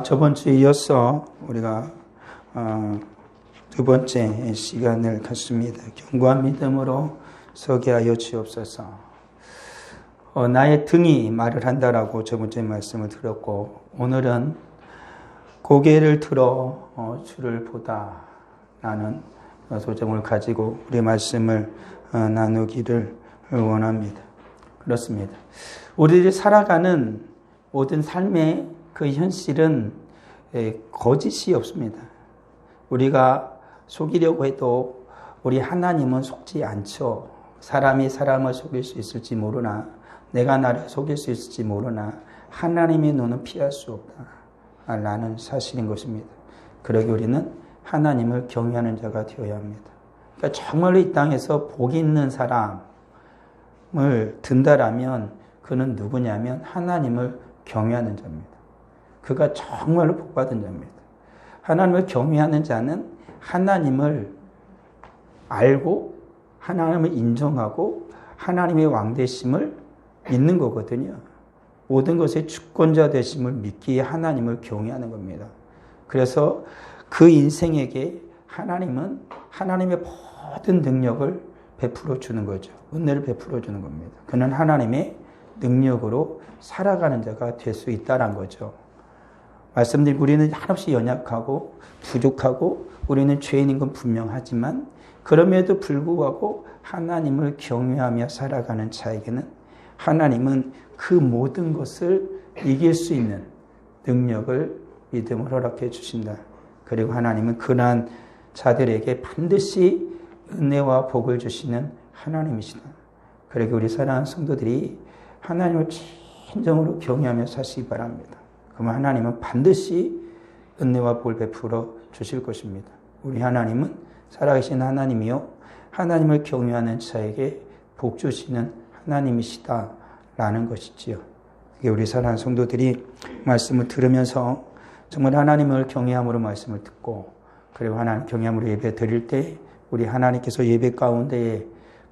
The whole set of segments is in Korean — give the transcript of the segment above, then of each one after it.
저번 주에 이어서 우리가 두 번째 시간을 갖습니다. 견고한 믿음으로 서게 하여 주옵소서. 나의 등이 말을 한다라고 저번 주에 말씀을 드렸고, 오늘은 고개를 들어 주를 보다 라는 소정을 가지고 우리 말씀을 나누기를 원합니다. 그렇습니다. 우리들이 살아가는 모든 삶의 그 현실은 거짓이 없습니다. 우리가 속이려고 해도 우리 하나님은 속지 않죠. 사람이 사람을 속일 수 있을지 모르나, 내가 나를 속일 수 있을지 모르나 하나님의 눈은 피할 수 없다 라는 사실인 것입니다. 그러기 우리는 하나님을 경외하는 자가 되어야 합니다. 그러니까 정말로 이 땅에서 복 있는 사람을 든다라면 그는 누구냐면 하나님을 경외하는 자입니다. 그가 정말로 복받은 자입니다. 하나님을 경외하는 자는 하나님을 알고 하나님을 인정하고 하나님의 왕되심을 믿는 거거든요. 모든 것의 주권자 되심을 믿기에 하나님을 경외하는 겁니다. 그래서 그 인생에게 하나님은 하나님의 모든 능력을 베풀어 주는 거죠. 은혜를 베풀어 주는 겁니다. 그는 하나님의 능력으로 살아가는 자가 될 수 있다는 거죠. 말씀드린 우리는 한없이 연약하고 부족하고 우리는 죄인인 건 분명하지만 그럼에도 불구하고 하나님을 경외하며 살아가는 자에게는 하나님은 그 모든 것을 이길 수 있는 능력을 믿음으로 허락해 주신다. 그리고 하나님은 그러한 자들에게 반드시 은혜와 복을 주시는 하나님이시다. 그리고 우리 사랑하는 성도들이 하나님을 진정으로 경외하며 사시기 바랍니다. 그러면 하나님은 반드시 은혜와 복을 베풀어 주실 것입니다. 우리 하나님은 살아계신 하나님이요 하나님을 경외하는 자에게 복 주시는 하나님이시다라는 것이지요. 그게 우리 사랑하는 성도들이 말씀을 들으면서 정말 하나님을 경외함으로 말씀을 듣고 그리고 하나님 경외함으로 예배 드릴 때 우리 하나님께서 예배 가운데에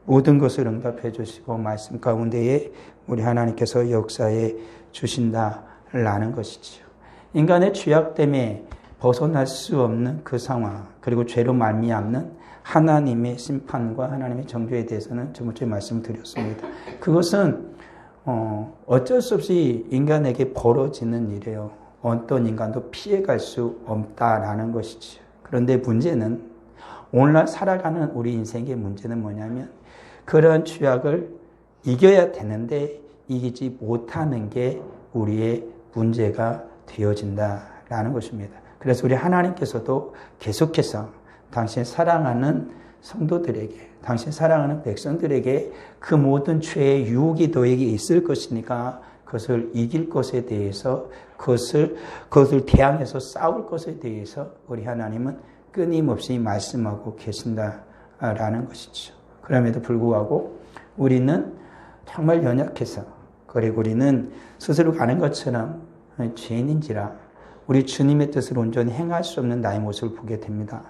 모든 것을 응답해 주시고 말씀 가운데에 우리 하나님께서 역사해 주신다라는 것이지요. 인간의 죄악 때문에 벗어날 수 없는 그 상황, 그리고 죄로 말미암는 하나님의 심판과 하나님의 정죄에 대해서는 저번주에 말씀을 드렸습니다. 그것은 어쩔 수 없이 인간에게 벌어지는 일이에요. 어떤 인간도 피해갈 수 없다라는 것이죠. 그런데 문제는 오늘날 살아가는 우리 인생의 문제는 뭐냐면 그러한 죄악을 이겨야 되는데 이기지 못하는 게 우리의 문제가 되어진다라는 것입니다. 그래서 우리 하나님께서도 계속해서 당신 사랑하는 성도들에게, 당신 사랑하는 백성들에게 그 모든 죄의 유혹이 너에게 있을 것이니까 그것을 이길 것에 대해서 그것을 대항해서 싸울 것에 대해서 우리 하나님은 끊임없이 말씀하고 계신다라는 것이죠. 그럼에도 불구하고 우리는 정말 연약해서 그리고 우리는 스스로 가는 것처럼 죄인인지라 우리 주님의 뜻을 온전히 행할 수 없는 나의 모습을 보게 됩니다.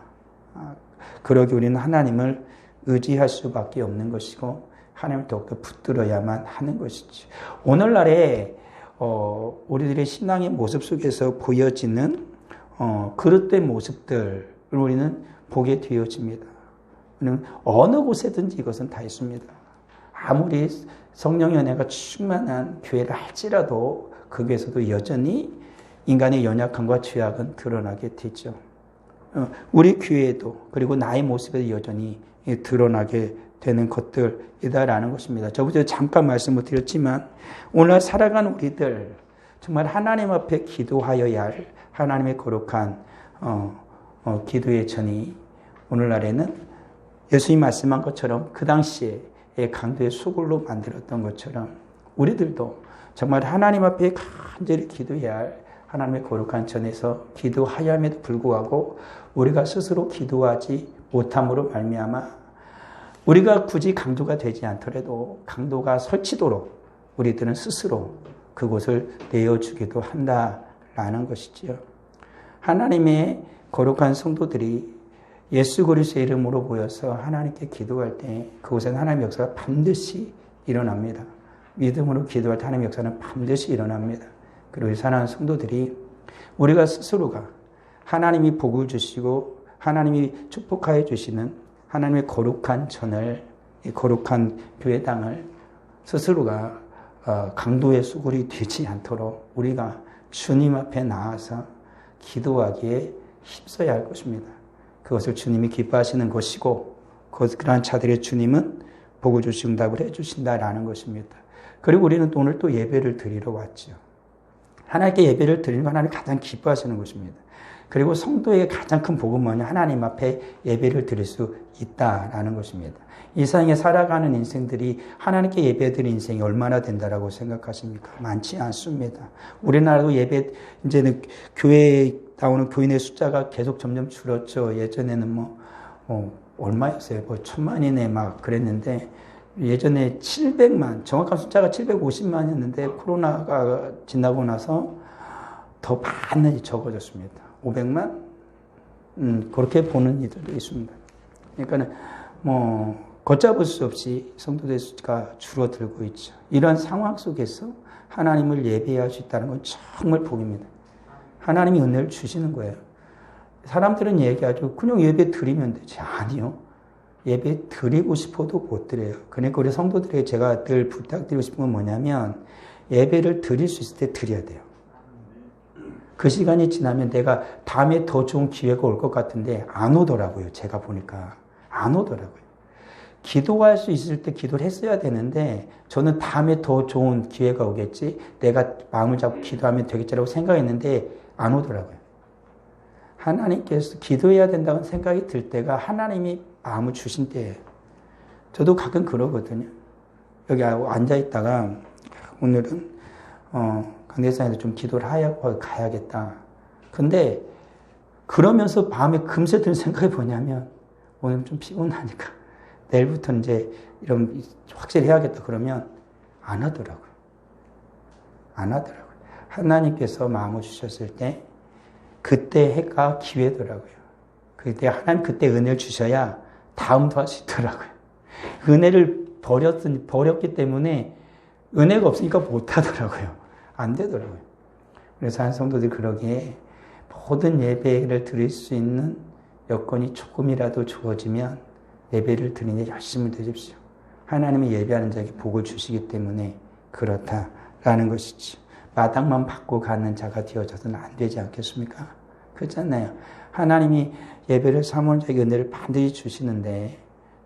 그러기 우리는 하나님을 의지할 수밖에 없는 것이고 하나님을 더욱더 붙들어야만 하는 것이죠. 오늘날에 우리들의 신앙의 모습 속에서 보여지는 그릇된 모습들을 우리는 보게 되어집니다. 어느 곳에든지 이것은 다 있습니다. 아무리 성령의 은혜가 충만한 교회를 할지라도 거기에서도 여전히 인간의 연약함과 죄악은 드러나게 되죠. 우리 교회에도 그리고 나의 모습에도 여전히 드러나게 되는 것들이다라는 것입니다. 저번에 잠깐 말씀을 드렸지만 오늘 살아가는 우리들 정말 하나님 앞에 기도하여야 할 하나님의 거룩한 기도의 전이 오늘날에는 예수님이 말씀한 것처럼 그 당시에 강도의 수굴로 만들었던 것처럼 우리들도 정말 하나님 앞에 간절히 기도해야 할 하나님의 거룩한 전에서 기도하여야함에도 불구하고 우리가 스스로 기도하지 못함으로 말미암아 우리가 굳이 강도가 되지 않더라도 강도가 설치도록 우리들은 스스로 그곳을 내어주기도 한다라는 것이지요. 하나님의 거룩한 성도들이 예수 그리스도의 이름으로 모여서 하나님께 기도할 때 그곳에는 하나님의 역사가 반드시 일어납니다. 믿음으로 기도할 때 하나님의 역사는 반드시 일어납니다. 그리고 이 사랑하는 성도들이 우리가 스스로가 하나님이 복을 주시고 하나님이 축복하여 주시는 하나님의 거룩한 전을, 거룩한 교회당을 스스로가 강도의 수굴이 되지 않도록 우리가 주님 앞에 나와서 기도하기에 힘써야 할 것입니다. 그것을 주님이 기뻐하시는 것이고 그러한 자들의 주님은 복을 주시고 응답을 해주신다라는 것입니다. 그리고 우리는 오늘 또 예배를 드리러 왔죠. 하나님께 예배를 드리는 건 하나님 가장 기뻐하시는 것입니다. 그리고 성도의 가장 큰 복은 뭐냐? 하나님 앞에 예배를 드릴 수 있다라는 것입니다. 이 세상에 살아가는 인생들이 하나님께 예배드리는 인생이 얼마나 된다라고 생각하십니까? 많지 않습니다. 우리나라도 예배, 이제는 교회에 나오는 교인의 숫자가 계속 점점 줄었죠. 예전에는 얼마였어요? 1000만이네 막 그랬는데, 예전에 700만, 정확한 숫자가 750만이었는데, 코로나가 지나고 나서 더 많이 적어졌습니다. 500만? 그렇게 보는 이들도 있습니다. 그러니까 걷잡을 수 없이 성도들 수가 줄어들고 있죠. 이런 상황 속에서 하나님을 예배할 수 있다는 건 정말 복입니다. 하나님이 은혜를 주시는 거예요. 사람들은 얘기하죠. 그냥 예배 드리면 되지. 아니요. 예배 드리고 싶어도 못 드려요. 그러니까 우리 성도들에게 제가 늘 부탁드리고 싶은 건 뭐냐면 예배를 드릴 수 있을 때 드려야 돼요. 그 시간이 지나면 내가 다음에 더 좋은 기회가 올 것 같은데 안 오더라고요. 제가 보니까 안 오더라고요. 기도할 수 있을 때 기도를 했어야 되는데 저는 다음에 더 좋은 기회가 오겠지, 내가 마음을 잡고 기도하면 되겠지라고 생각했는데 안 오더라고요. 하나님께서 기도해야 된다는 생각이 들 때가 하나님이 마음을 주신 때예요. 저도 가끔 그러거든요. 여기 앉아있다가 오늘은 강대상에서 좀 기도를 하고 가야겠다. 근데 그러면서 마음에 금세 드는 생각이 뭐냐면 오늘 좀 피곤하니까 내일부터 이제 이런 확실히 해야겠다 그러면 안 하더라고요. 안 하더라고요. 하나님께서 마음을 주셨을 때 그때 해가 기회더라고요. 그때 하나님 그때 은혜를 주셔야 다음도 할 수 있더라고요. 은혜를 버렸기 때문에 은혜가 없으니까 못 하더라고요. 안 되더라고요. 그래서 한 성도들이 그러기에 모든 예배를 드릴 수 있는 여건이 조금이라도 주어지면 예배를 드리니 열심히 드십시오. 하나님이 예배하는 자에게 복을 주시기 때문에 그렇다라는 것이죠. 마당만 받고 가는 자가 되어져서는 안 되지 않겠습니까? 그렇잖아요. 하나님이 예배를 사모하는 자에게 은혜를 반드시 주시는데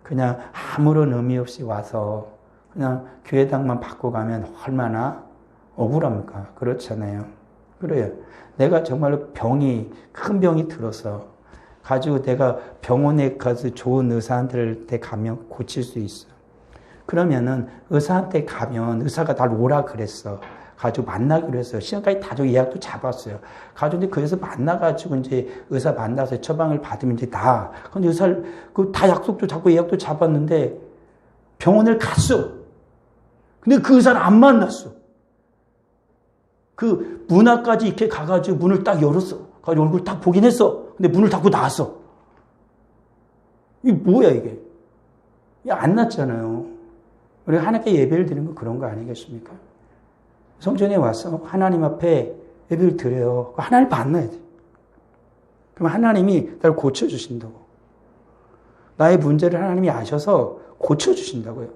그냥 아무런 의미 없이 와서 그냥 교회당만 받고 가면 얼마나 억울합니까? 그렇잖아요. 그래요. 내가 정말로 큰 병이 들어서 가지고 내가 병원에 가서 좋은 의사한테 가면 고칠 수 있어. 그러면은 의사한테 가면 의사가 날 오라 그랬어. 가지고 만나기로 했어요. 시간까지 다 예약도 잡았어요. 가지고 이제 그래서 만나가지고 이제 의사 만나서 처방을 받으면 이제 다. 근데 의사를 다 약속도 잡고 예약도 잡았는데 병원을 갔어. 근데 그 의사를 안 만났어. 그 문 앞까지 이렇게 가가지고 문을 딱 열었어. 가지고 얼굴 딱 보긴 했어. 근데 문을 닫고 나왔어. 이게 뭐야 이게? 이게 안 났잖아요. 우리가 하나님께 예배를 드리는 건 그런 거 아니겠습니까? 성전에 와서 하나님 앞에 예배를 드려요. 하나님 만나야 돼. 그럼 하나님이 나를 고쳐주신다고. 나의 문제를 하나님이 아셔서 고쳐주신다고요.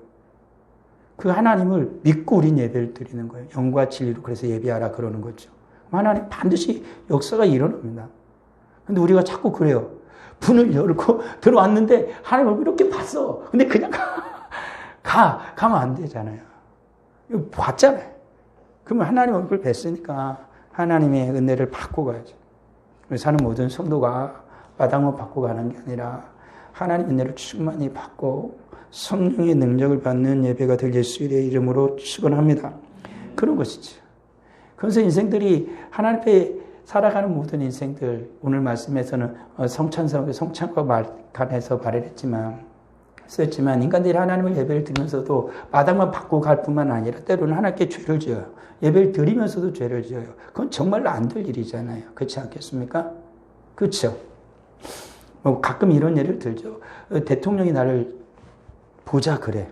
그 하나님을 믿고 우린 예배를 드리는 거예요. 영과 진리로 그래서 예배하라 그러는 거죠. 하나님 반드시 역사가 일어납니다. 근데 우리가 자꾸 그래요. 문을 열고 들어왔는데 하나님 얼굴 이렇게 봤어. 근데 그냥 가면 안 되잖아요. 이거 봤잖아요. 그러면 하나님 얼굴 뵀으니까 하나님의 은혜를 받고 가야죠. 사는 모든 성도가 마당만 받고 가는 게 아니라 하나님 은혜를 충만히 받고 성령의 능력을 받는 예배가 될 예수의 이름으로 축원합니다. 그런 것이죠. 그래서 인생들이 하나님 앞에 살아가는 모든 인생들, 오늘 말씀에서는 성찬과 관해서 썼지만 인간들이 하나님을 예배를 드리면서도 마당만 받고 갈 뿐만 아니라 때로는 하나님께 죄를 지어요. 예배를 드리면서도 죄를 지어요. 그건 정말로 안 될 일이잖아요. 그렇지 않겠습니까? 그렇죠? 가끔 이런 예를 들죠. 대통령이 나를 보자 그래.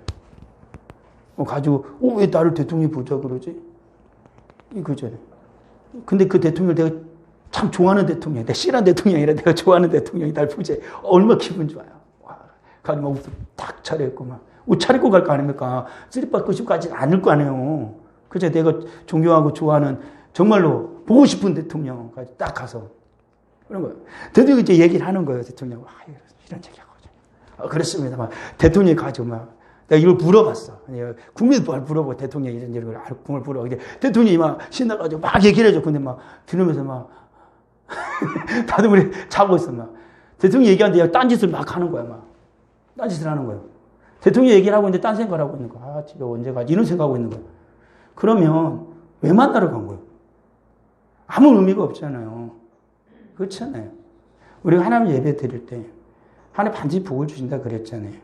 가지고 왜 나를 대통령이 보자 그러지? 그죠? 근데 그 대통령을 내가 참 좋아하는 대통령이, 내 싫어하는 대통령이라 내가 좋아하는 대통령이 날 보지. 얼마나 기분 좋아요. 와, 가지고 막 옷을 딱 차려입고 막. 옷 차려입고 갈 거 아닙니까? 쓰리빠 끄집까지 않을 거 아니에요. 그저 내가 존경하고 좋아하는 정말로 보고 싶은 대통령까지 딱 가서. 그런 거예요. 대통령이 이제 얘기를 하는 거예요. 대통령. 이런 얘기하고. 그렇습니다. 막 대통령이 가지고 막. 내가 이걸 물어봤어. 국민들 물어보고 대통령이 이런 걸 알고 물어보고. 대통령이 막 신나가지고 막 얘기를 해줘. 근데 막 들으면서 막 다들 우리 자고 있어. 막 대통령 얘기하는데 딴짓을 막 하는 거야. 막 딴짓을 하는 거야. 대통령 얘기를 하고 있는데 딴 생각을 하고 있는 거야. 아, 집에 언제 가지? 이런 생각하고 있는 거야. 그러면 왜 만나러 간 거예요? 아무 의미가 없잖아요. 그렇잖아요. 우리가 하나님 예배 드릴 때 하나님 반드시 복을 주신다 그랬잖아요.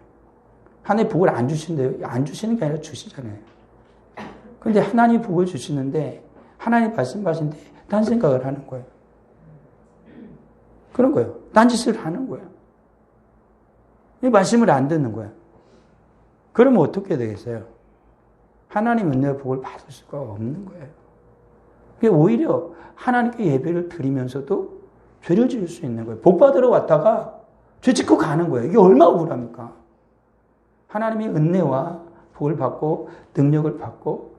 하나님 복을 안 주시는데, 안 주시는 게 아니라 주시잖아요. 그런데 하나님 복을 주시는데, 하나님 말씀하신데, 딴 생각을 하는 거예요. 그런 거예요. 딴짓을 하는 거예요. 이 말씀을 안 듣는 거예요. 그러면 어떻게 되겠어요? 하나님 은혜와 복을 받을 수가 없는 거예요. 오히려 하나님께 예배를 드리면서도 죄를 지을 수 있는 거예요. 복 받으러 왔다가 죄 짓고 가는 거예요. 이게 얼마나 억울합니까? 하나님의 은혜와 복을 받고 능력을 받고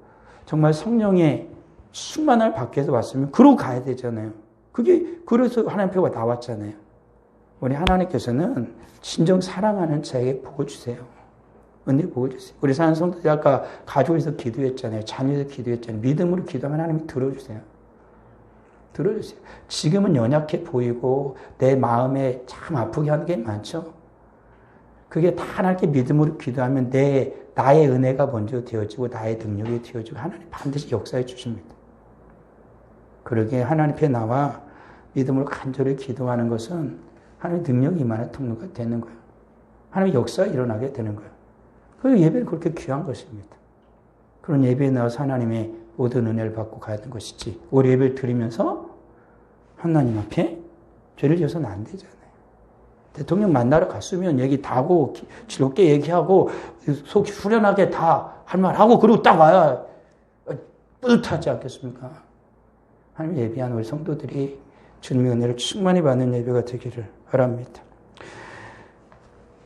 정말 성령의 충만을 받기 위해서 왔으면 그러고 가야 되잖아요. 그게 그래서 하나님 표가 나왔잖아요. 우리 하나님께서는 진정 사랑하는 자에게 복을 주세요. 은혜 복을 주세요. 우리 사는 성도들 아까 가족에서 기도했잖아요. 자녀에서 기도했잖아요. 믿음으로 기도하면 하나님이 들어주세요. 들어주세요. 지금은 연약해 보이고 내 마음에 참 아프게 하는 게 많죠. 그게 다 하나님께 믿음으로 기도하면 나의 은혜가 먼저 되어지고 나의 능력이 되어지고 하나님 반드시 역사해 주십니다. 그러기에 하나님 앞에 나와 믿음으로 간절히 기도하는 것은 하나님의 능력이 임하는 통로가 되는 거예요. 하나님의 역사가 일어나게 되는 거예요. 그 예배는 그렇게 귀한 것입니다. 그런 예배에 나와서 하나님의 모든 은혜를 받고 가야 하는 것이지. 우리 예배를 드리면서 하나님 앞에 죄를 지어서는 안 되잖아요. 대통령 만나러 갔으면 얘기 다 하고 즐겁게 얘기하고 속 후련하게 다 할 말하고 그리고 딱 와야 뿌듯하지 않겠습니까? 하나님 예배한 우리 성도들이 주님의 은혜를 충만히 받는 예배가 되기를 바랍니다.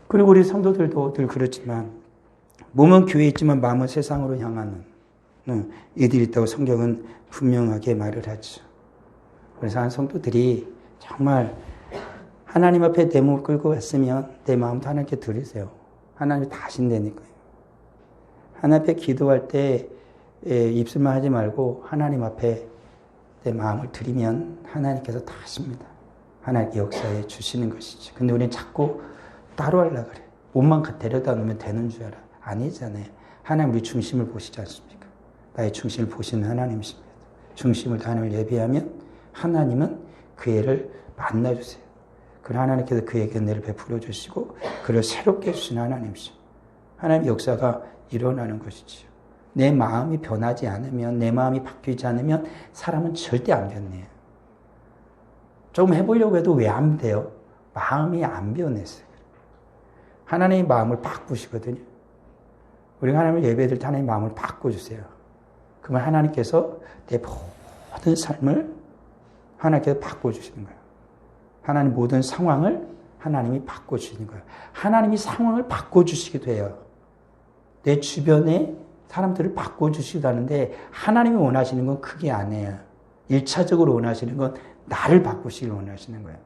그리고 우리 성도들도 늘 그렇지만 몸은 교회에 있지만 마음은 세상으로 향하는 이들이 있다고 성경은 분명하게 말을 하죠. 그래서 한 성도들이 정말 하나님 앞에 내 몸을 끌고 왔으면 내 마음도 하나님께 드리세요. 하나님이 다 하신다니까요. 하나님 앞에 기도할 때 입술만 하지 말고 하나님 앞에 내 마음을 드리면 하나님께서 다 하십니다. 하나님께 역사해 주시는 것이죠. 근데 우리는 자꾸 따로 하려고 그래요. 몸만 데려다 놓으면 되는 줄 알아. 아니잖아요. 하나님 우리 중심을 보시지 않습니까? 나의 중심을 보시는 하나님이십니다. 중심을 하나님을 예배하면 하나님은 그 애를 만나주세요. 그럼 하나님께서 그에게 은혜를 베풀어 주시고 그를 새롭게 해주시는 하나님이시죠. 하나님의 역사가 일어나는 것이지요. 내 마음이 변하지 않으면, 내 마음이 바뀌지 않으면 사람은 절대 안 변해요. 조금 해보려고 해도 왜 안 돼요? 마음이 안 변했어요. 하나님의 마음을 바꾸시거든요. 우리가 하나님을 예배드릴 때 하나님의 마음을 바꿔주세요. 그러면 하나님께서 내 모든 삶을 하나님께서 바꿔주시는 거예요. 하나님 모든 상황을 하나님이 바꿔주시는 거예요. 하나님이 상황을 바꿔주시기도 해요. 내 주변에 사람들을 바꿔주시기도 하는데 하나님이 원하시는 건 그게 아니에요. 1차적으로 원하시는 건 나를 바꾸시길 원하시는 거예요.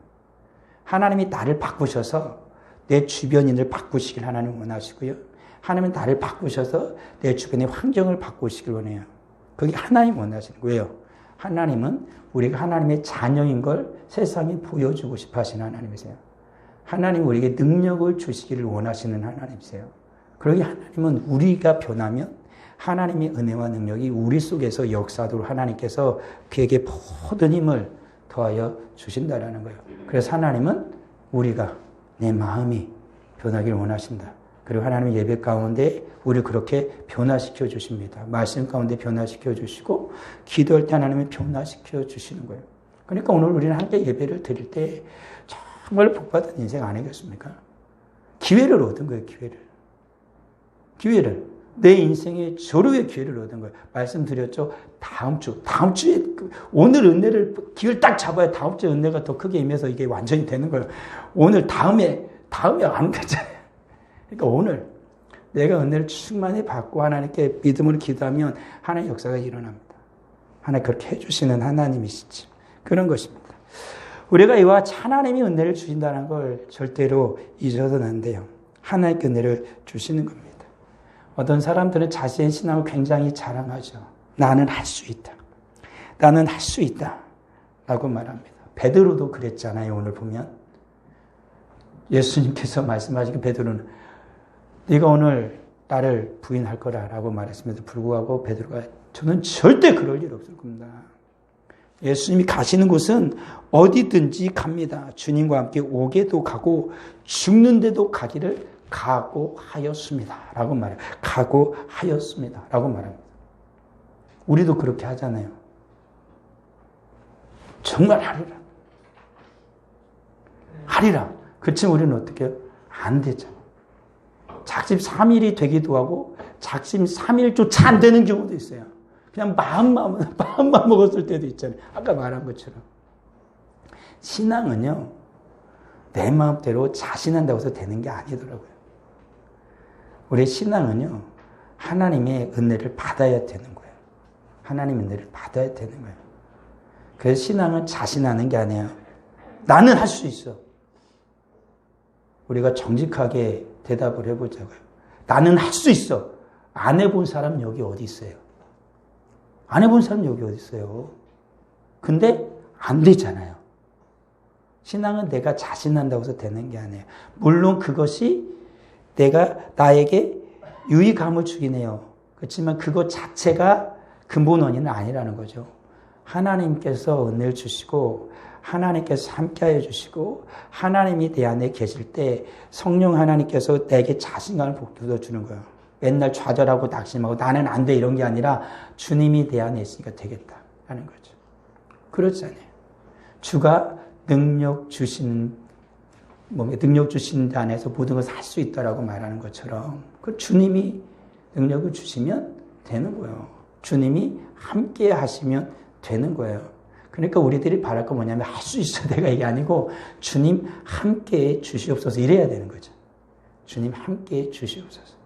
하나님이 나를 바꾸셔서 내 주변인을 바꾸시길 하나님 원하시고요. 하나님은 나를 바꾸셔서 내 주변의 환경을 바꾸시길 원해요. 그게 하나님 원하시는 거예요. 하나님은 우리가 하나님의 자녀인 걸 세상에 보여주고 싶어 하시는 하나님이세요. 하나님은 우리에게 능력을 주시기를 원하시는 하나님이세요. 그러기 하나님은 우리가 변하면 하나님의 은혜와 능력이 우리 속에서 역사하도록 하나님께서 그에게 모든 힘을 더하여 주신다라는 거예요. 그래서 하나님은 우리가 내 마음이 변하기를 원하신다. 그리고 하나님의 예배 가운데 우리를 그렇게 변화시켜 주십니다. 말씀 가운데 변화시켜 주시고 기도할 때 하나님이 변화시켜 주시는 거예요. 그러니까 오늘 우리는 함께 예배를 드릴 때 정말 복받은 인생 아니겠습니까? 기회를 얻은 거예요. 기회를. 내 인생에 절호의 기회를 얻은 거예요. 말씀드렸죠? 다음 주에, 오늘 은혜를 기회를 딱 잡아야 다음 주에 은혜가 더 크게 임해서 이게 완전히 되는 거예요. 오늘, 다음에 안 되잖아요. 그러니까 오늘 내가 은혜를 충만히 받고 하나님께 믿음으로 기도하면 하나님의 역사가 일어납니다. 하나님 그렇게 해주시는 하나님이시지. 그런 것입니다. 우리가 이와 하나님이 은혜를 주신다는 걸 절대로 잊어서는 안 돼요. 하나님께 은혜를 주시는 겁니다. 어떤 사람들은 자신의 신앙을 굉장히 자랑하죠. 나는 할 수 있다. 나는 할 수 있다. 라고 말합니다. 베드로도 그랬잖아요. 오늘 보면. 예수님께서 말씀하시기 베드로는 네가 오늘 나를 부인할 거라고 말했음에도 불구하고 베드로가 저는 절대 그럴 일 없을 겁니다. 예수님이 가시는 곳은 어디든지 갑니다. 주님과 함께 오게도 가고 죽는데도 가기를 각오하였습니다. 라고 말해요. 각오하였습니다. 라고 말합니다. 우리도 그렇게 하잖아요. 정말 하리라. 그렇지만 우리는 어떻게 해요? 안 되죠. 작심 3일이 되기도 하고 작심 3일조차 안 되는 경우도 있어요. 그냥 마음만 먹었을 때도 있잖아요. 아까 말한 것처럼. 신앙은요, 내 마음대로 자신한다고 해서 되는 게 아니더라고요. 우리의 신앙은요, 하나님의 은혜를 받아야 되는 거예요. 하나님의 은혜를 받아야 되는 거예요. 그래서 신앙은 자신하는 게 아니에요. 나는 할 수 있어. 우리가 정직하게 대답을 해보자고요. 나는 할 수 있어. 안 해본 사람 여기 어디 있어요? 안 해본 사람 여기 어디 있어요? 근데 안 되잖아요. 신앙은 내가 자신한다고 해서 되는 게 아니에요. 물론 그것이 나에게 유의감을 주긴 해요. 그렇지만 그것 자체가 근본 원인은 아니라는 거죠. 하나님께서 은혜를 주시고 하나님께서 함께하여 주시고 하나님이 내 안에 계실 때 성령 하나님께서 내게 자신감을 북돋아주는 거예요. 맨날 좌절하고 낙심하고 나는 안 돼 이런 게 아니라 주님이 내 안에 있으니까 되겠다라는 거죠. 그렇잖아요. 주가 능력 주시는 데 안에서 모든 것을 할 수 있다라고 말하는 것처럼 그 주님이 능력을 주시면 되는 거예요. 주님이 함께 하시면 되는 거예요. 그러니까 우리들이 바랄 건 뭐냐면 할 수 있어 내가 이게 아니고 주님 함께 주시옵소서 이래야 되는 거죠. 주님 함께 주시옵소서.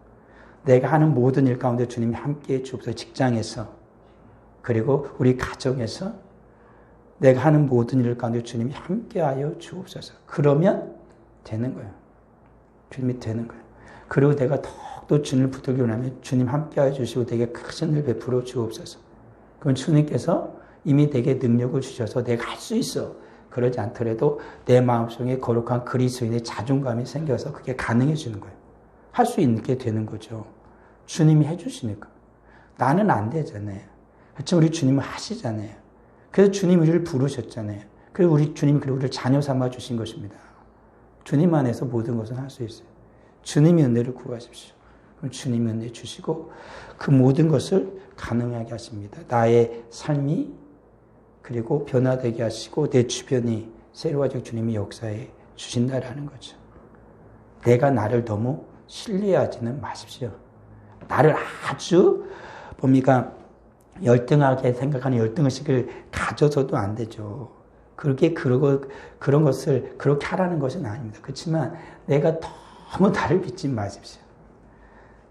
내가 하는 모든 일 가운데 주님이 함께 주옵소서. 직장에서 그리고 우리 가정에서 내가 하는 모든 일 가운데 주님이 함께하여 주옵소서. 그러면 되는 거예요. 주님이 되는 거예요. 그리고 내가 더욱더 주님을 붙들기 원하면 주님 함께하여 주시고 내게 크신 을 베풀어 주옵소서. 그건 주님께서 이미 내게 능력을 주셔서 내가 할 수 있어. 그러지 않더라도 내 마음속에 거룩한 그리스도인의 자존감이 생겨서 그게 가능해지는 거예요. 할 수 있게 되는 거죠. 주님이 해주시니까. 나는 안 되잖아요. 그렇지만 우리 주님은 하시잖아요. 그래서 주님 우리를 부르셨잖아요. 그래서 주님이 우리를 자녀 삼아 주신 것입니다. 주님 안에서 모든 것은 할 수 있어요. 주님이 은혜를 구하십시오. 그럼 주님이 은혜 주시고 그 모든 것을 가능하게 하십니다. 나의 삶이 그리고 변화되게 하시고 내 주변이 새로워지고 주님이 역사해 주신다라는 거죠. 내가 나를 너무 신뢰하지는 마십시오. 나를 아주 열등하게 생각하는 열등의식을 가져서도 안 되죠. 그런 것을 그렇게 하라는 것은 아닙니다. 그렇지만 내가 너무 나를 믿지 마십시오.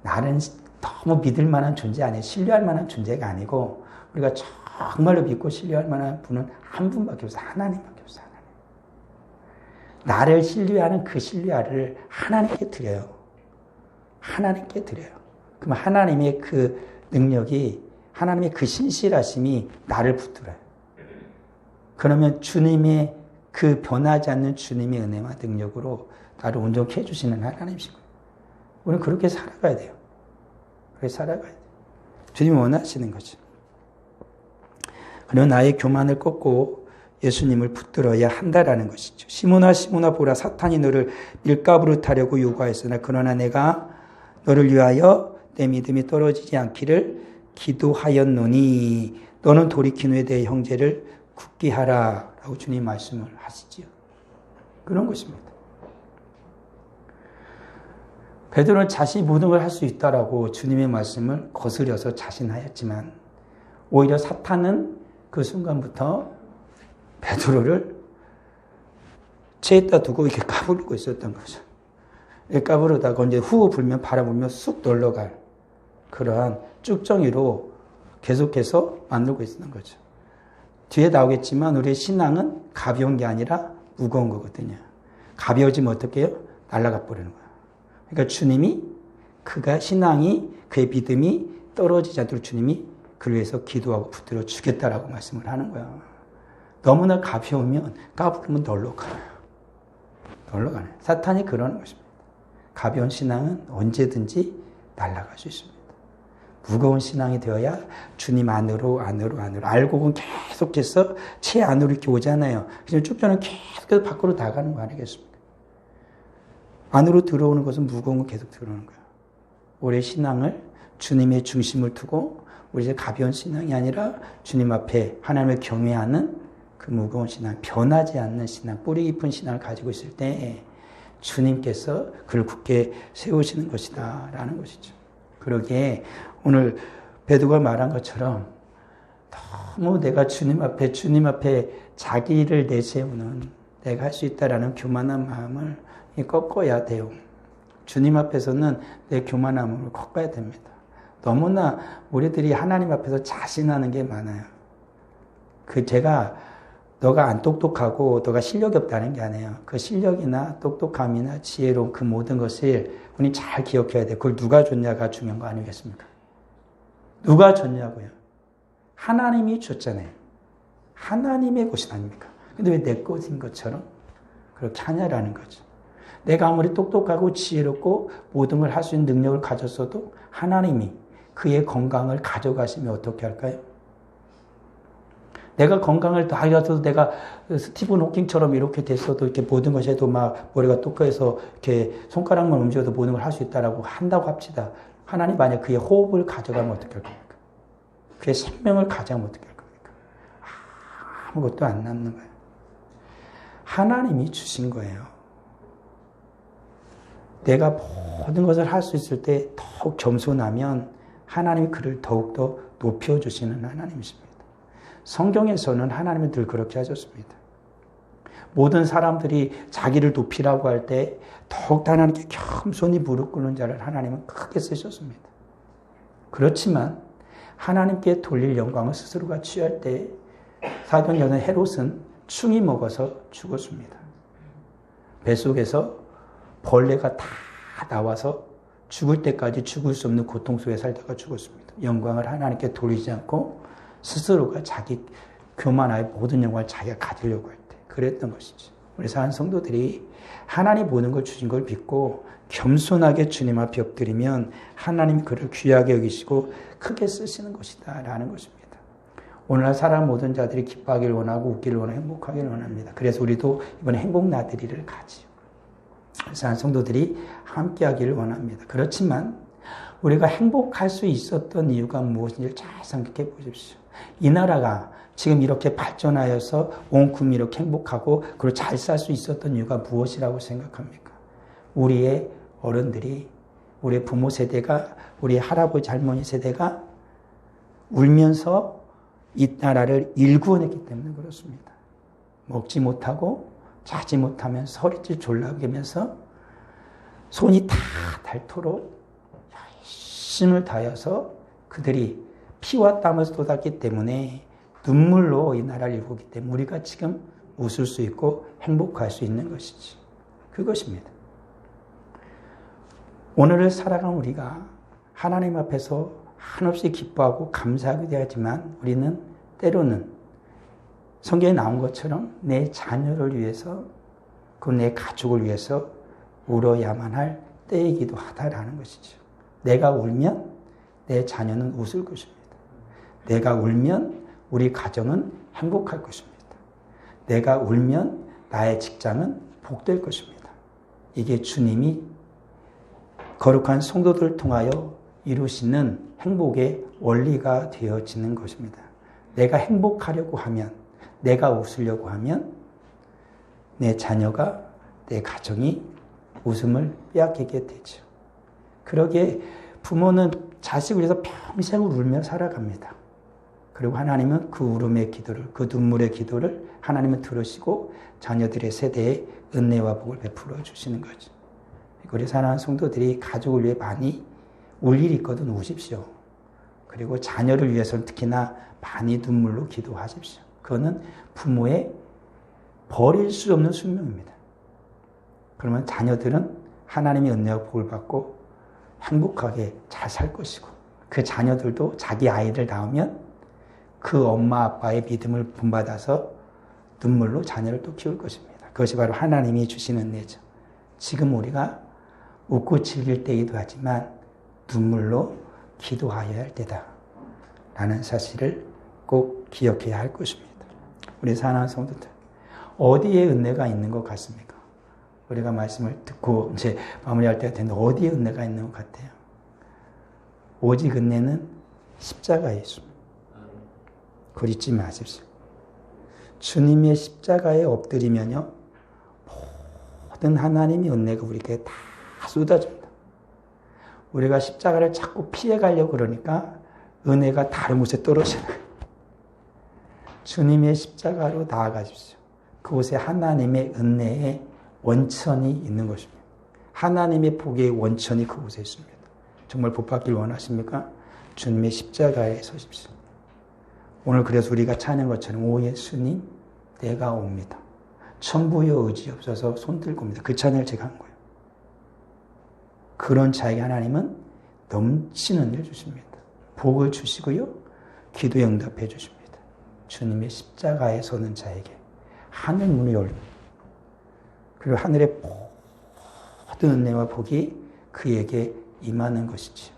나는 너무 믿을 만한 존재 아니에요. 신뢰할 만한 존재가 아니고 우리가 정말로 믿고 신뢰할 만한 분은 한 분밖에 없어요. 하나님밖에 없어요. 하나님. 나를 신뢰하는 그 신뢰를 하나님께 드려요. 하나님께 드려요. 그럼 하나님의 그 능력이 하나님의 그 신실하심이 나를 붙들어요. 그러면 주님의 그 변하지 않는 주님의 은혜와 능력으로 나를 온전케 해주시는 하나님이시고 우리는 그렇게 살아가야 돼요. 그렇게 살아가야 돼요. 주님이 원하시는 거죠. 그리고 나의 교만을 꺾고 예수님을 붙들어야 한다라는 것이죠. 시몬아 보라 사탄이 너를 밀가부로 타려고 요구하였으나 그러나 내가 너를 위하여 내 믿음이 떨어지지 않기를 기도하였노니 너는 돌이킨 후에 내 형제를 굳게 하라 라고 주님 말씀을 하시지요. 그런 것입니다. 베드로는 자신이 모든 걸 할 수 있다라고 주님의 말씀을 거스려서 자신하였지만 오히려 사탄은 그 순간부터 베드로를 채에다 두고 이렇게 까부르고 있었던 거죠. 이렇게 까부르다가 이제 후호 불면 바람 불면 쑥 놀러갈 그러한 쭉정이로 계속해서 만들고 있었던 거죠. 뒤에 나오겠지만 우리의 신앙은 가벼운 게 아니라 무거운 거거든요. 가벼워지면 어떻게 해요? 날아가 버리는 거예요. 그러니까 주님이 신앙이 그의 믿음이 떨어지지 않도록 주님이 그를 위해서 기도하고 붙들어 주겠다라고 말씀을 하는 거예요. 너무나 가벼우면 까부르면 널러가요. 널러가네. 사탄이 그러는 것입니다. 가벼운 신앙은 언제든지 날아갈 수 있습니다. 무거운 신앙이 되어야 주님 안으로 알고 보면 계속해서 채 안으로 이렇게 오잖아요. 그래서 쭉전은 계속해서 밖으로 나가는 거 아니겠습니까? 안으로 들어오는 것은 무거운 거 계속 들어오는 거예요. 우리의 신앙을 주님의 중심을 두고 우리 이제 가벼운 신앙이 아니라 주님 앞에 하나님을 경외하는 그 무거운 신앙, 변하지 않는 신앙, 뿌리 깊은 신앙을 가지고 있을 때 주님께서 그를 굳게 세우시는 것이다 라는 것이죠. 그러기에 오늘 베드로가 말한 것처럼 너무 내가 주님 앞에 자기를 내세우는 내가 할 수 있다라는 교만한 마음을 꺾어야 돼요. 주님 앞에서는 내 교만함을 꺾어야 됩니다. 너무나 우리들이 하나님 앞에서 자신하는 게 많아요. 너가 안 똑똑하고 너가 실력이 없다는 게 아니에요. 그 실력이나 똑똑함이나 지혜로운 그 모든 것을 우리 잘 기억해야 돼요. 그걸 누가 줬냐가 중요한 거 아니겠습니까? 누가 줬냐고요? 하나님이 줬잖아요. 하나님의 것이 아닙니까? 근데 왜 내 것인 것처럼 그렇게 하냐라는 거죠. 내가 아무리 똑똑하고 지혜롭고 모든 걸 할 수 있는 능력을 가졌어도 하나님이 그의 건강을 가져가시면 어떻게 할까요? 내가 건강을 다 가져도 내가 스티븐 호킹처럼 이렇게 됐어도 이렇게 모든 것에도 막 머리가 똑똑해서 이렇게 손가락만 움직여도 모든 걸 할 수 있다라고 한다고 합시다. 하나님 만약 그의 호흡을 가져가면 어떻게 할 겁니까? 그의 생명을 가져가면 어떻게 할 겁니까? 아무것도 안 남는 거예요. 하나님이 주신 거예요. 내가 모든 것을 할 수 있을 때 더욱 겸손하면 하나님이 그를 더욱더 높여주시는 하나님이십니다. 성경에서는 하나님은 늘 그렇게 하셨습니다. 모든 사람들이 자기를 높이라고 할 때 더욱더 하나님께 겸손히 무릎 꿇는 자를 하나님은 크게 쓰셨습니다. 그렇지만 하나님께 돌릴 영광을 스스로가 취할 때 사도행 여자 헤롯은 충이 먹어서 죽었습니다. 뱃속에서 벌레가 다 나와서 죽을 때까지 죽을 수 없는 고통 속에 살다가 죽었습니다. 영광을 하나님께 돌리지 않고 스스로가 자기 교만하여 모든 영광을 자기가 가지려고 할 때 그랬던 것이지. 우리 사는 성도들이 하나님 모든 걸 주신 걸 믿고 겸손하게 주님 앞에 엎드리면 하나님이 그를 귀하게 여기시고 크게 쓰시는 것이다 라는 것입니다. 오늘날 살아가는 모든 자들이 기뻐하기를 원하고 웃기를 원하고 행복하기를 원합니다. 그래서 우리도 이번에 행복 나들이를 가지요. 사는 성도들이 함께 하기를 원합니다. 그렇지만 우리가 행복할 수 있었던 이유가 무엇인지 잘 생각해 보십시오. 이 나라가 지금 이렇게 발전하여서 온 국민이 이렇게 행복하고 그리고 잘 살 수 있었던 이유가 무엇이라고 생각합니까? 우리의 어른들이, 우리의 부모 세대가, 우리의 할아버지 할머니 세대가 울면서 이 나라를 일구어냈기 때문에 그렇습니다. 먹지 못하고 자지 못하면서 허리띠 졸라매면서 손이 다 닳도록 열심을 다해서 그들이 피와 땀을 쏟았기 때문에 눈물로 이 나라를 일구기 때문에 우리가 지금 웃을 수 있고 행복할 수 있는 것이지. 그것입니다. 오늘을 살아간 우리가 하나님 앞에서 한없이 기뻐하고 감사하게 되었지만 우리는 때로는 성경에 나온 것처럼 내 자녀를 위해서 그 내 가족을 위해서 울어야만 할 때이기도 하다라는 것이죠. 내가 울면 내 자녀는 웃을 것입니다. 내가 울면 우리 가정은 행복할 것입니다. 내가 울면 나의 직장은 복될 것입니다. 이게 주님이 거룩한 성도들을 통하여 이루시는 행복의 원리가 되어지는 것입니다. 내가 행복하려고 하면, 내가 웃으려고 하면 내 자녀가, 내 가정이 웃음을 빼앗기게 되죠. 그러기에 부모는 자식을 위해서 평생을 울며 살아갑니다. 그리고 하나님은 그 울음의 기도를, 그 눈물의 기도를 하나님은 들으시고 자녀들의 세대에 은혜와 복을 베풀어 주시는 거죠. 우리 사랑하는 성도들이 가족을 위해 많이 울 일이 있거든 우십시오. 그리고 자녀를 위해서는 특히나 많이 눈물로 기도하십시오. 그거는 부모의 버릴 수 없는 숙명입니다. 그러면 자녀들은 하나님의 은혜와 복을 받고 행복하게 잘 살 것이고 그 자녀들도 자기 아이들 낳으면 그 엄마 아빠의 믿음을 본받아서 눈물로 자녀를 또 키울 것입니다. 그것이 바로 하나님이 주시는 은혜죠. 지금 우리가 웃고 즐길 때이기도 하지만 눈물로 기도하여야 할 때다 라는 사실을 꼭 기억해야 할 것입니다. 우리 사랑하는 성도들, 어디에 은혜가 있는 것 같습니까? 우리가 말씀을 듣고 이제 마무리할 때가 됐는데 어디에 은혜가 있는 것 같아요? 오직 은혜는 십자가에 있습니다. 그걸 잊지 마십시오. 주님의 십자가에 엎드리면요, 모든 하나님의 은혜가 우리에게 다 쏟아집니다. 우리가 십자가를 자꾸 피해가려고 그러니까 은혜가 다른 곳에 떨어져요. 주님의 십자가로 나아가십시오. 그곳에 하나님의 은혜의 원천이 있는 것입니다. 하나님의 복의 원천이 그곳에 있습니다. 정말 복 받길 원하십니까? 주님의 십자가에 서십시오. 오늘 그래서 우리가 찬양 것처럼 오 예수님 내가 옵니다. 천부여 의지 없어서 손들고 옵니다. 그 찬양을 제가 한 거예요. 그런 자에게 하나님은 넘치는 일 주십니다. 복을 주시고요. 기도에 응답해 주십니다. 주님의 십자가에 서는 자에게 하늘 문이 열립니다. 그리고 하늘의 모든 은혜와 복이 그에게 임하는 것이지요.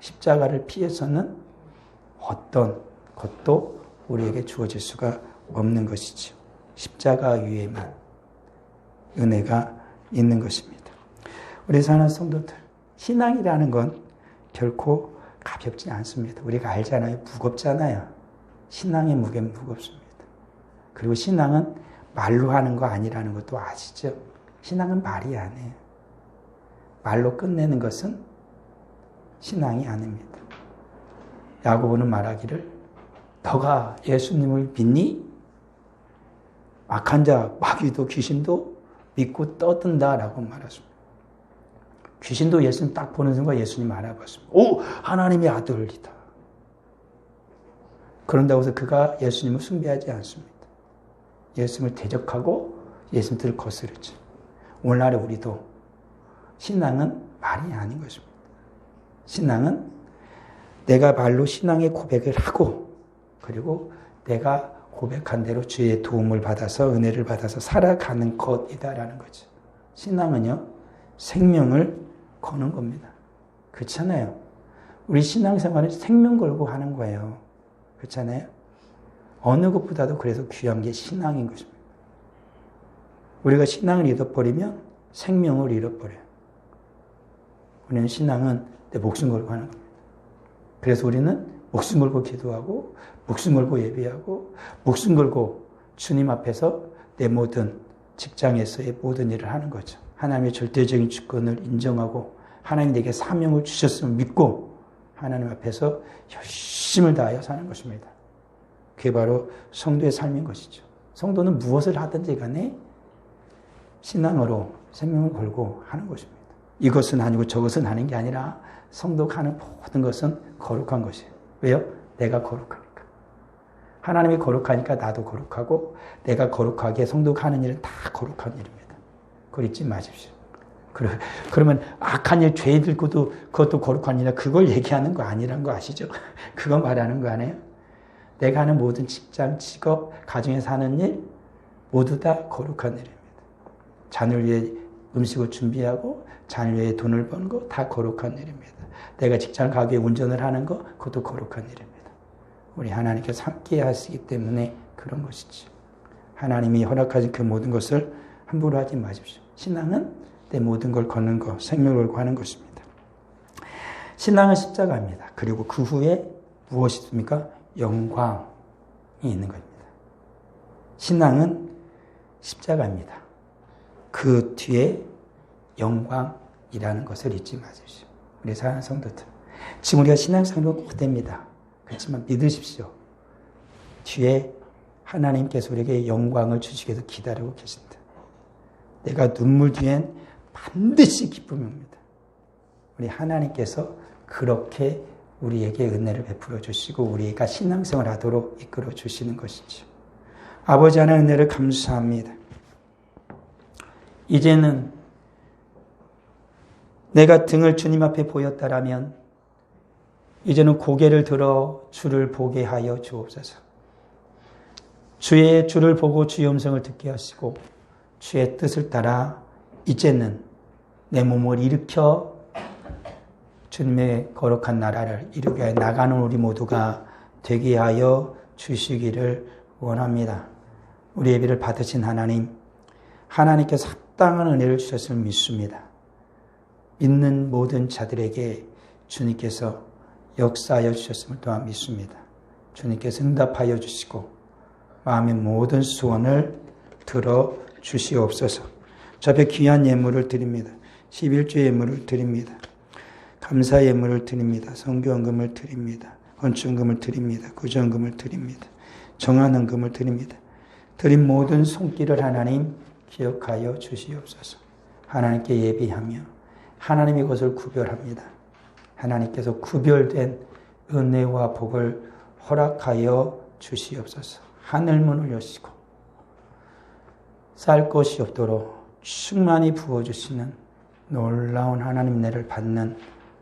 십자가를 피해서는 어떤 것도 우리에게 주어질 수가 없는 것이지요. 십자가 위에만 은혜가 있는 것입니다. 우리 사랑하는 성도들, 신앙이라는 건 결코 가볍지 않습니다. 우리가 알잖아요. 무겁잖아요. 신앙의 무게는 무겁습니다. 그리고 신앙은 말로 하는 거 아니라는 것도 아시죠? 신앙은 말이 아니에요. 말로 끝내는 것은 신앙이 아닙니다. 야고보는 말하기를 너가 예수님을 믿니? 악한 자, 마귀도 귀신도 믿고 떠든다라고 말했습니다. 귀신도 예수님 딱 보는 순간 예수님 알아봤습니다. 오! 하나님의 아들이다. 그런다고 해서 그가 예수님을 숭배하지 않습니다. 예수님을 대적하고 예수님을 거스르죠. 오늘날 우리도 신앙은 말이 아닌 것입니다. 신앙은 내가 말로 신앙의 고백을 하고 그리고 내가 고백한 대로 주의 도움을 받아서 은혜를 받아서 살아가는 것이다라는 거죠. 신앙은요, 생명을 거는 겁니다. 그렇잖아요. 우리 신앙생활은 생명 걸고 하는 거예요. 그렇잖아요. 어느 것보다도 그래서 귀한 게 신앙인 것입니다. 우리가 신앙을 잃어버리면 생명을 잃어버려요. 우리는 신앙은 내 목숨 걸고 하는 겁니다. 그래서 우리는 목숨 걸고 기도하고 목숨 걸고 예배하고 목숨 걸고 주님 앞에서 내 모든 직장에서의 모든 일을 하는 거죠. 하나님의 절대적인 주권을 인정하고 하나님 내게 사명을 주셨음을 믿고 하나님 앞에서 열심을 다하여 사는 것입니다. 그게 바로 성도의 삶인 것이죠. 성도는 무엇을 하든지 간에 신앙으로 생명을 걸고 하는 것입니다. 이것은 아니고 저것은 하는 게 아니라 성도가 하는 모든 것은 거룩한 것이에요. 왜요? 내가 거룩하니까. 하나님이 거룩하니까 나도 거룩하고 내가 거룩하게 성도가 하는 일은 다 거룩한 일입니다. 그걸 잊지 마십시오. 그러면 악한 일, 죄 들고도 그것도 거룩한 일이라 그걸 얘기하는 거 아니란 거 아시죠? 그거 말하는 거 아니에요? 내가 하는 모든 직장, 직업, 가정에서 하는 일 모두 다 거룩한 일입니다. 자녀를 위해 음식을 준비하고 자녀를 위해 돈을 버는 거 다 거룩한 일입니다. 내가 직장 가게 운전을 하는 거 그것도 거룩한 일입니다. 우리 하나님께서 함께 하시기 때문에 그런 것이지. 하나님이 허락하신 그 모든 것을 함부로 하지 마십시오. 신앙은 내 모든 걸 거는 것, 생명을 걸고 하는 것입니다. 신앙은 십자가입니다. 그리고 그 후에 무엇이 있습니까? 영광이 있는 것입니다. 신앙은 십자가입니다. 그 뒤에 영광이라는 것을 잊지 마십시오. 우리 사랑하는 성도들. 지금 우리가 신앙생활은 못 됩니다. 그렇지만 믿으십시오. 뒤에 하나님께서 우리에게 영광을 주시기 위해서 기다리고 계신다. 내가 눈물 뒤엔 반드시 기쁨이 옵니다. 우리 하나님께서 그렇게 우리에게 은혜를 베풀어 주시고 우리가 신앙생활을 하도록 이끌어 주시는 것이죠. 아버지 하나님 은혜를 감사합니다. 이제는 내가 등을 주님 앞에 보였다라면 이제는 고개를 들어 주를 보게 하여 주옵소서. 주의 주를 보고 주의 음성을 듣게 하시고 주의 뜻을 따라 이제는 내 몸을 일으켜 주님의 거룩한 나라를 이루게 나가는 우리 모두가 되게 하여 주시기를 원합니다. 우리 예배를 받으신 하나님, 하나님께서 합당한 은혜를 주셨음을 믿습니다. 믿는 모든 자들에게 주님께서 역사하여 주셨음을 또한 믿습니다. 주님께서 응답하여 주시고 마음의 모든 소원을 들어 주시옵소서. 저 앞에 귀한 예물을 드립니다. 11조 예물을 드립니다. 감사 예물을 드립니다. 성교헌금을 드립니다. 건축금을 드립니다. 구전금을 드립니다. 정한헌금을 드립니다. 드린 모든 손길을 하나님 기억하여 주시옵소서. 하나님께 예비하며 하나님의 것을 구별합니다. 하나님께서 구별된 은혜와 복을 허락하여 주시옵소서. 하늘문을 여시고 쌀 것이 없도록 충만히 부어주시는 놀라운 하나님 은혜를 받는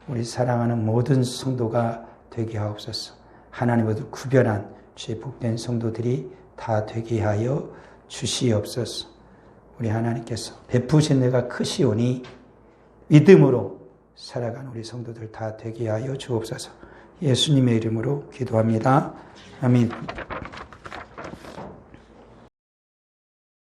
우리 사랑하는 모든 성도가 되게 하옵소서. 하나님으로부터 구별한 주의 복된 성도들이 다 되게 하여 주시옵소서. 우리 하나님께서 베푸신 은혜가 크시오니 믿음으로 살아가는 우리 성도들 다 되게 하여 주옵소서. 예수님의 이름으로 기도합니다. 아멘.